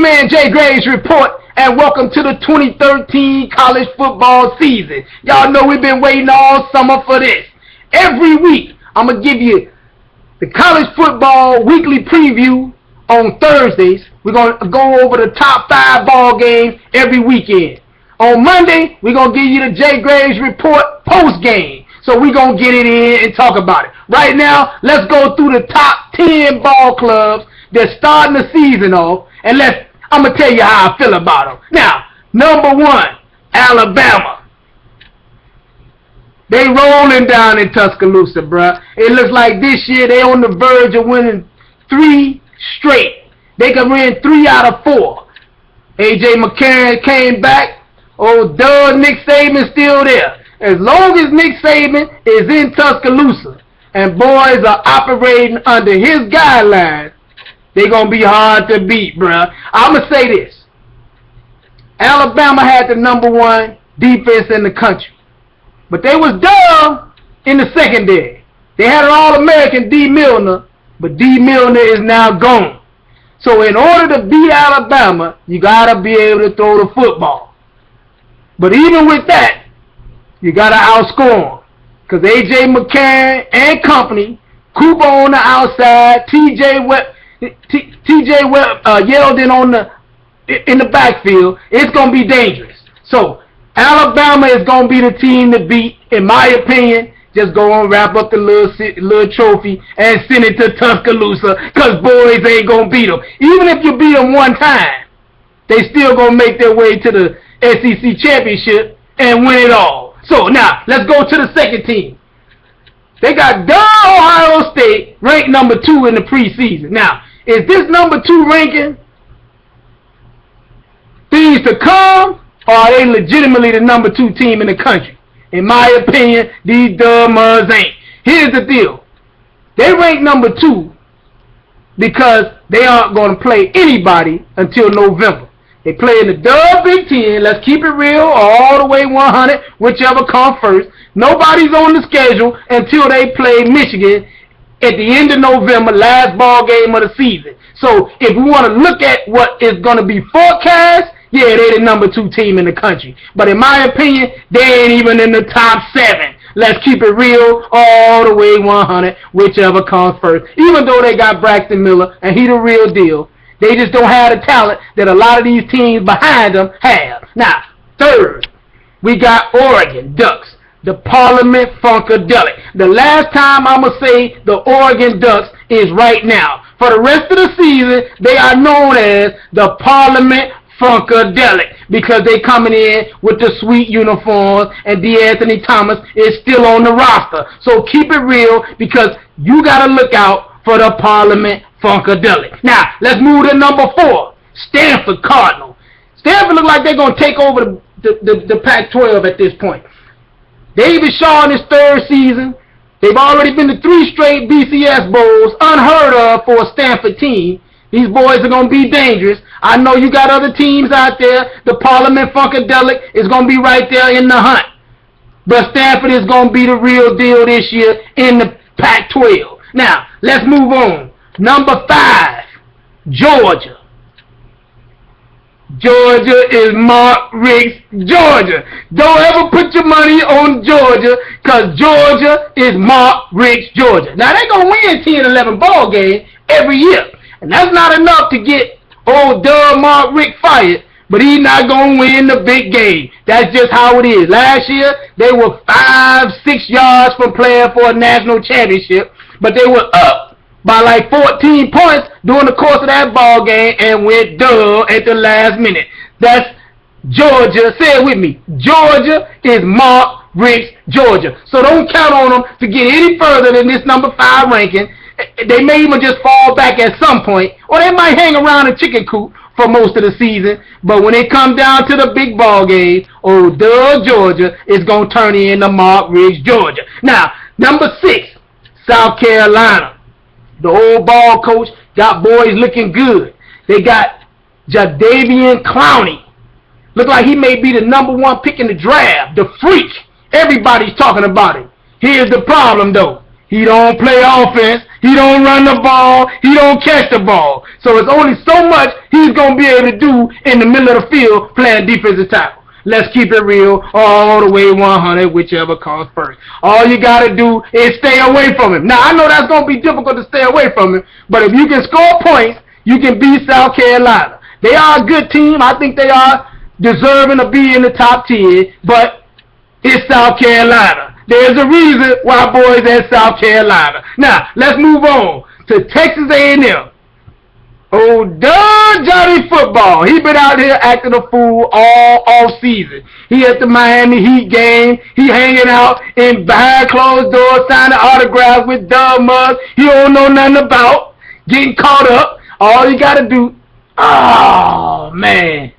man Jay Graves report, and welcome to the 2013 college football season. Y'all know we've been waiting all summer for this. Every week, I'm going to give you the college football weekly preview on Thursdays. We're going to go over the top 5 ball games every weekend. On Monday, we're going to give you the Jay Graves report post-game. So we're going to get it in and talk about it. Right now, let's go through the top 10 ball clubs that's starting the season off, and I'm going to tell you how I feel about them. Now, number 1, Alabama. They rolling down in Tuscaloosa, bruh. It looks like this year they on the verge of winning 3 straight. They can win 3 out of 4. A.J. McCarron came back. Oh, duh, Nick Saban's still there. As long as Nick Saban is in Tuscaloosa and boys are operating under his guidelines, they're going to be hard to beat, bruh. I'm going to say this. Alabama had the number 1 defense in the country. But they was dumb in the secondary. They had an All-American D. Milner, but D. Milner is now gone. So in order to beat Alabama, you got to be able to throw the football. But even with that, you got to outscore them. Because A.J. McCarron and company, Cooper on the outside, T.J. Yeldon in the backfield, it's going to be dangerous. So Alabama is going to be the team to beat, in my opinion. Just go on, wrap up the little trophy and send it to Tuscaloosa, because boys ain't going to beat them. Even if you beat them one time, they still going to make their way to the SEC championship and win it all. So now, let's go to the second team. They got Ohio State ranked number 2 in the preseason. Now, is this number 2 ranking things to come, or are they legitimately the number 2 team in the country? In my opinion, these dumb ain't. Here's the deal. They rank number 2 because they aren't going to play anybody until November. They play in the Big Ten. Let's keep it real, all the way 100, whichever comes first. Nobody's on the schedule until they play Michigan at the end of November, last ball game of the season. So if we want to look at what is going to be forecast, yeah, they're the number 2 team in the country. But in my opinion, they ain't even in the top 7. Let's keep it real, all the way 100, whichever comes first. Even though they got Braxton Miller, and he the real deal, they just don't have the talent that a lot of these teams behind them have. Now, third, we got Oregon Ducks, the Parliament Funkadelic. The last time I'm going to say the Oregon Ducks is right now. For the rest of the season, they are known as the Parliament Funkadelic because they coming in with the sweet uniforms, and D'Anthony Thomas is still on the roster. So keep it real, because you got to look out for the Parliament Funkadelic. Now, let's move to number 4, Stanford Cardinal. Stanford look like they're going to take over the Pac-12 at this point. David Shaw in his 3rd season. They've already been to 3 straight BCS Bowls, unheard of for a Stanford team. These boys are going to be dangerous. I know you got other teams out there. The Parliament Funkadelic is going to be right there in the hunt. But Stanford is going to be the real deal this year in the Pac-12. Now, let's move on. Number 5, Georgia. Georgia is Mark Richt's Georgia. Don't ever put your money on Georgia, because Georgia is Mark Richt's Georgia. Now, they're going to win 10, 11 ball games every year. And that's not enough to get old Mark Richt fired, but he's not going to win the big game. That's just how it is. Last year, they were 5-6 yards from playing for a national championship, but they were up by like 14 points during the course of that ball game and went duh at the last minute. That's Georgia. Say it with me. Georgia is Mark Richt's Georgia. So don't count on them to get any further than this number 5 ranking. They may even just fall back at some point, or they might hang around a chicken coop for most of the season. But when it comes down to the big ball games, Georgia is going to turn into Mark Richt's Georgia. Now, number 6, South Carolina. The old ball coach got boys looking good. They got Jadeveon Clowney. Look like he may be the number 1 pick in the draft. The freak. Everybody's talking about him. Here's the problem, though. He don't play offense. He don't run the ball. He don't catch the ball. So it's only so much he's going to be able to do in the middle of the field playing defensive tackle. Let's keep it real all the way 100, whichever comes first. All you got to do is stay away from him. Now, I know that's going to be difficult to stay away from him, but if you can score points, you can beat South Carolina. They are a good team. I think they are deserving to be in the top 10, but it's South Carolina. There's a reason why boys at South Carolina. Now, let's move on to Texas A&M. Oh, Doug Johnny Football. He been out here acting a fool all season. He at the Miami Heat game. He hanging out in behind closed doors, signing autographs with Doug Muggs. He don't know nothing about getting caught up. All you got to do, oh, man.